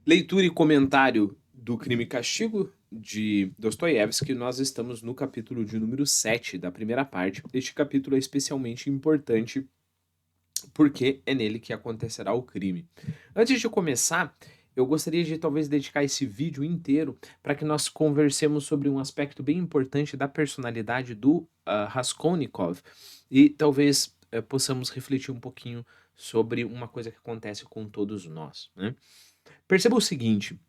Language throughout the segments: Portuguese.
Leitura e comentário do Crime e Castigo, de Dostoiévski. Nós estamos no capítulo de número 7 da primeira parte. Este capítulo é especialmente importante porque é nele que acontecerá o crime. Antes de começar, eu gostaria de talvez dedicar esse vídeo inteiro para que nós conversemos sobre um aspecto bem importante da personalidade do Raskolnikov e talvez possamos refletir um pouquinho sobre uma coisa que acontece com todos nós, né? Perceba o seguinte: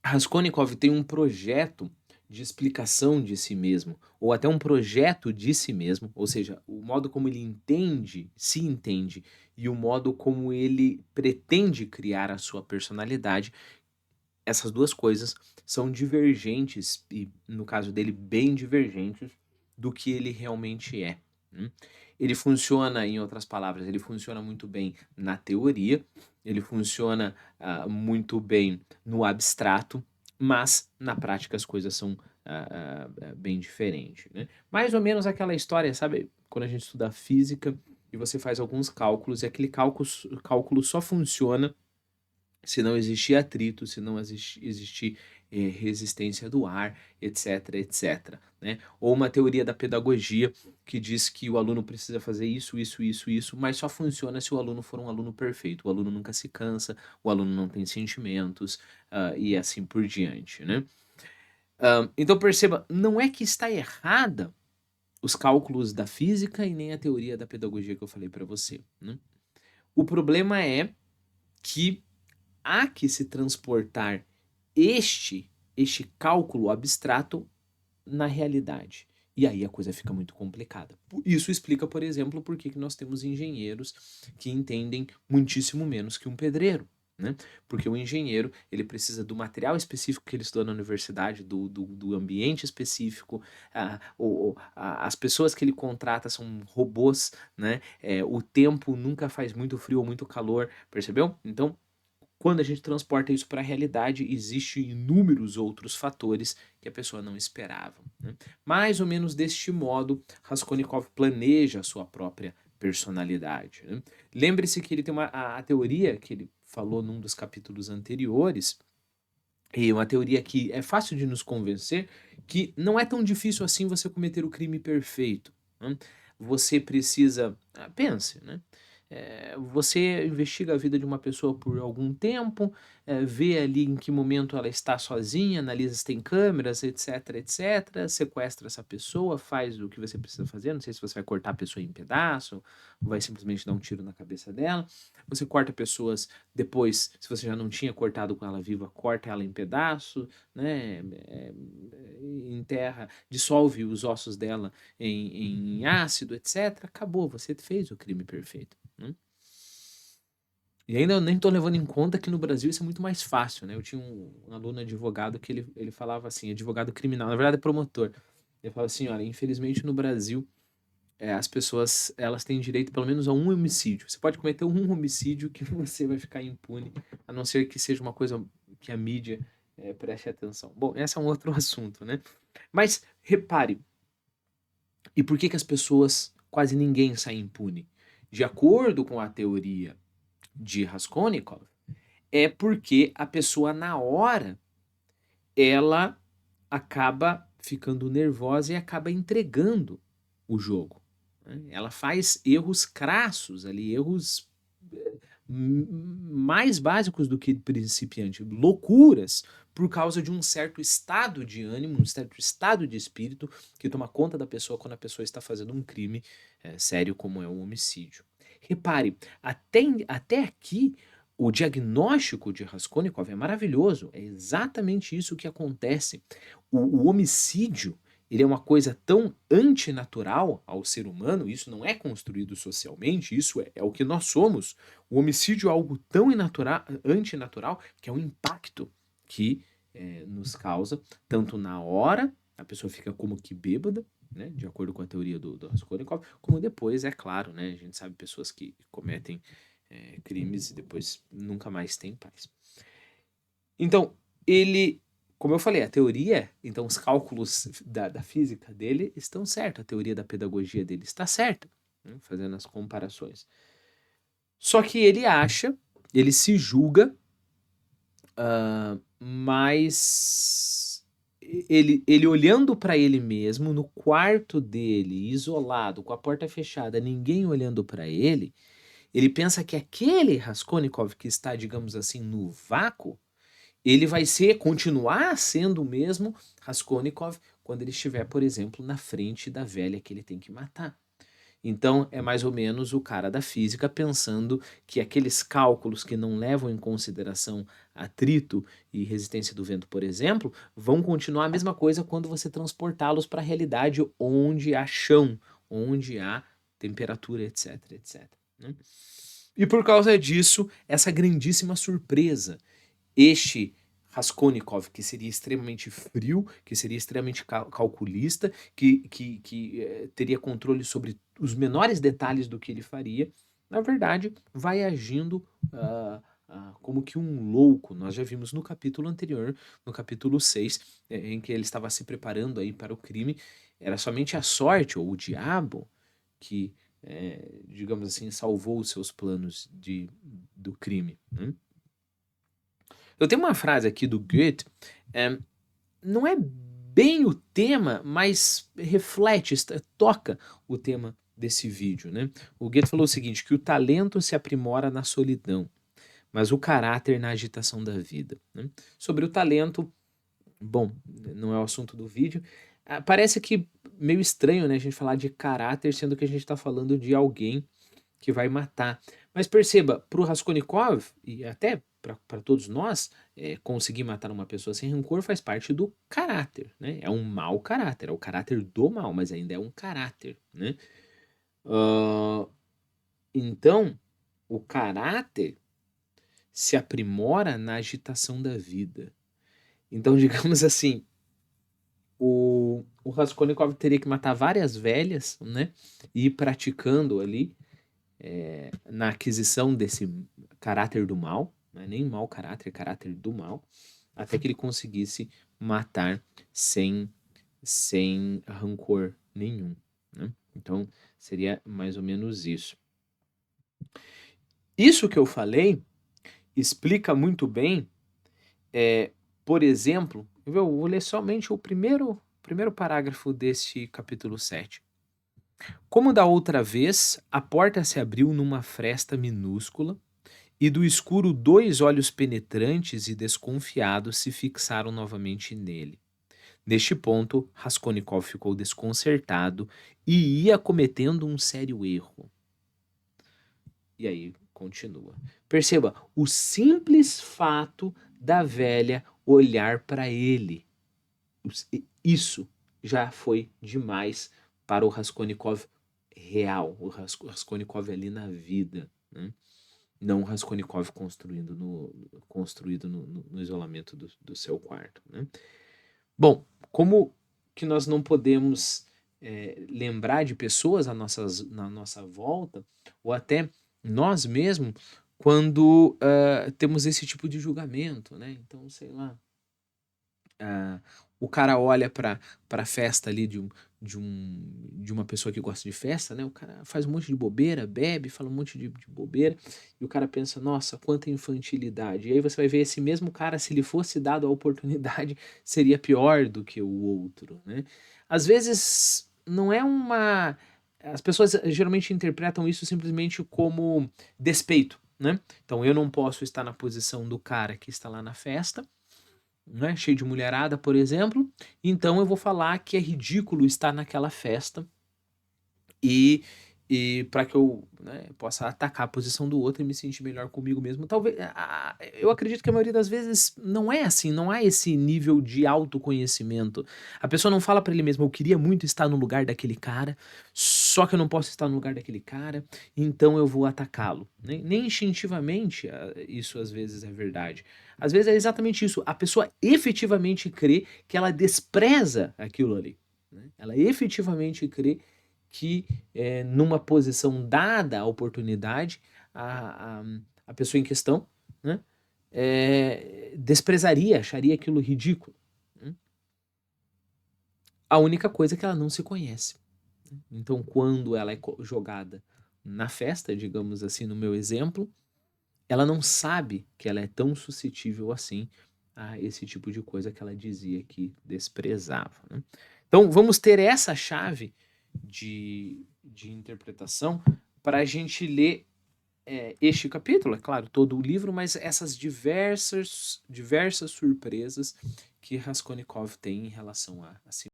Raskolnikov tem um projeto de explicação de si mesmo, ou até um projeto de si mesmo, ou seja, o modo como ele entende, se entende, e o modo como ele pretende criar a sua personalidade, essas duas coisas são divergentes, e no caso dele, bem divergentes, do que ele realmente é. Né? Ele funciona, em outras palavras, ele funciona muito bem na teoria, ele funciona muito bem no abstrato, mas na prática as coisas são bem diferentes. Né? Mais ou menos aquela história, sabe, quando a gente estuda física e você faz alguns cálculos, e aquele cálculo só funciona se não existir atrito, se não existir resistência do ar, etc, etc. Né? Ou uma teoria da pedagogia que diz que o aluno precisa fazer isso, isso, isso, isso, mas só funciona se o aluno for um aluno perfeito. O aluno nunca se cansa, o aluno não tem sentimentos, e assim por diante. Né? Então perceba, não é que está errada os cálculos da física e nem a teoria da pedagogia que eu falei para você. Né? O problema é que há que se transportar este cálculo abstrato na realidade. E aí a coisa fica muito complicada. Isso explica, por exemplo, por que nós temos engenheiros que entendem muitíssimo menos que um pedreiro. Né? Porque o engenheiro ele precisa do material específico que ele estudou na universidade, do ambiente específico, as pessoas que ele contrata são robôs, né? O tempo nunca faz muito frio ou muito calor, percebeu? Então quando a gente transporta isso para a realidade, existem inúmeros outros fatores que a pessoa não esperava. Né? Mais ou menos deste modo, Raskolnikov planeja a sua própria personalidade. Né? Lembre-se que ele tem a teoria que ele falou num dos capítulos anteriores, e uma teoria que é fácil de nos convencer que não é tão difícil assim você cometer o crime perfeito. Né? Você precisa. Pense, né? Você investiga a vida de uma pessoa por algum tempo, vê ali em que momento ela está sozinha, analisa se tem câmeras, etc, etc, sequestra essa pessoa, faz o que você precisa fazer, não sei se você vai cortar a pessoa em pedaço, ou vai simplesmente dar um tiro na cabeça dela, você corta pessoas depois, se você já não tinha cortado com ela viva, corta ela em pedaço, né? Enterra, dissolve os ossos dela em ácido, etc. Acabou, você fez o crime perfeito. Né? E ainda eu nem estou levando em conta que no Brasil isso é muito mais fácil, né? Eu tinha um aluno advogado que ele falava assim, advogado criminal, na verdade é promotor. Ele falava assim, olha, infelizmente no Brasil as pessoas elas têm direito pelo menos a um homicídio. Você pode cometer um homicídio que você vai ficar impune, a não ser que seja uma coisa que a mídia preste atenção. Bom, esse é um outro assunto, né? Mas repare, e por que as pessoas, quase ninguém sai impune? De acordo com a teoria de Raskolnikov, é porque a pessoa na hora ela acaba ficando nervosa e acaba entregando o jogo. Né? Ela faz erros crassos ali, erros mais básicos do que principiante, loucuras, por causa de um certo estado de ânimo, um certo estado de espírito que toma conta da pessoa quando a pessoa está fazendo um crime sério como é um homicídio. Repare, até aqui o diagnóstico de Raskolnikov é maravilhoso, é exatamente isso que acontece. O homicídio ele é uma coisa tão antinatural ao ser humano, isso não é construído socialmente, isso é o que nós somos. O homicídio é algo tão antinatural que é um impacto que nos causa, tanto na hora, a pessoa fica como que bêbada, né, de acordo com a teoria do Raskolnikov, como depois, é claro, né, a gente sabe pessoas que cometem crimes e depois nunca mais têm paz. Então, ele, como eu falei, a teoria, então os cálculos da física dele estão certos, a teoria da pedagogia dele está certa, né, fazendo as comparações. Só que ele acha, ele se julga Mas ele olhando para ele mesmo no quarto dele, isolado, com a porta fechada, ninguém olhando para ele pensa que aquele Raskolnikov que está, digamos assim, no vácuo, ele vai continuar sendo o mesmo Raskolnikov quando ele estiver, por exemplo, na frente da velha que ele tem que matar. Então, é mais ou menos o cara da física pensando que aqueles cálculos que não levam em consideração atrito e resistência do vento, por exemplo, vão continuar a mesma coisa quando você transportá-los para a realidade onde há chão, onde há temperatura, etc, etc. Né? E por causa disso, essa grandíssima surpresa, este Raskolnikov, que seria extremamente frio, que seria extremamente calculista, que teria controle sobre os menores detalhes do que ele faria, na verdade, vai agindo como que um louco. Nós já vimos no capítulo anterior, no capítulo 6, em que ele estava se preparando aí para o crime. Era somente a sorte, ou o diabo, que, digamos assim, salvou os seus planos do crime. Né? Eu tenho uma frase aqui do Goethe, eh, não é bem o tema, mas reflete, toca o tema desse vídeo, né? O Goethe falou o seguinte, que o talento se aprimora na solidão, mas o caráter na agitação da vida. Né? Sobre o talento, bom, não é o assunto do vídeo. Parece que meio estranho, né, a gente falar de caráter, sendo que a gente está falando de alguém que vai matar. Mas perceba, para o Raskolnikov, e até para todos nós, conseguir matar uma pessoa sem rancor faz parte do caráter, né? É um mau caráter, é o caráter do mal, mas ainda é um caráter, né? Ah, então, o caráter se aprimora na agitação da vida. Então, digamos assim, o Raskolnikov teria que matar várias velhas, né? E ir praticando ali na aquisição desse caráter do mal, não é nem mau caráter, é caráter do mal, até que ele conseguisse matar sem, sem rancor nenhum. Né? Então, seria mais ou menos isso. Isso que eu falei explica muito bem, por exemplo, eu vou ler somente o primeiro parágrafo deste capítulo 7. Como da outra vez, a porta se abriu numa fresta minúscula, e do escuro 2 olhos penetrantes e desconfiados se fixaram novamente nele. Neste ponto, Raskolnikov ficou desconcertado e ia cometendo um sério erro. E aí continua. Perceba, o simples fato da velha olhar para ele, isso já foi demais para o Raskolnikov real, o Raskolnikov ali na vida, né? Não Raskolnikov construído no isolamento do seu quarto. Né? Bom, como que nós não podemos lembrar de pessoas na nossa volta, ou até nós mesmos, quando temos esse tipo de julgamento, né? Então, sei lá, ah, o cara olha para a festa ali de uma pessoa que gosta de festa, né? O cara faz um monte de bobeira, bebe, fala um monte de bobeira, e o cara pensa, nossa, quanta infantilidade. E aí você vai ver esse mesmo cara, se lhe fosse dado a oportunidade, seria pior do que o outro, né? Às vezes não é uma. As pessoas geralmente interpretam isso simplesmente como despeito, né? Então eu não posso estar na posição do cara que está lá na festa, né, cheio de mulherada, por exemplo, então eu vou falar que é ridículo estar naquela festa e, e para que eu, né, possa atacar a posição do outro e me sentir melhor comigo mesmo. Talvez, eu acredito que a maioria das vezes não é assim, não há esse nível de autoconhecimento. A pessoa não fala para ele mesmo, eu queria muito estar no lugar daquele cara, só que eu não posso estar no lugar daquele cara, então eu vou atacá-lo. Nem instintivamente isso às vezes é verdade. Às vezes é exatamente isso. A pessoa efetivamente crê que ela despreza aquilo ali. Né? Ela efetivamente crê que numa posição dada a oportunidade, a, a, a pessoa em questão, né, desprezaria, acharia aquilo ridículo. Né? A única coisa é que ela não se conhece. Né? Então, quando ela é jogada na festa, digamos assim, no meu exemplo, ela não sabe que ela é tão suscetível assim a esse tipo de coisa que ela dizia que desprezava, né? Então, vamos ter essa chave de interpretação para a gente ler este capítulo, é claro, todo o livro, mas essas diversas surpresas que Raskolnikov tem em relação a si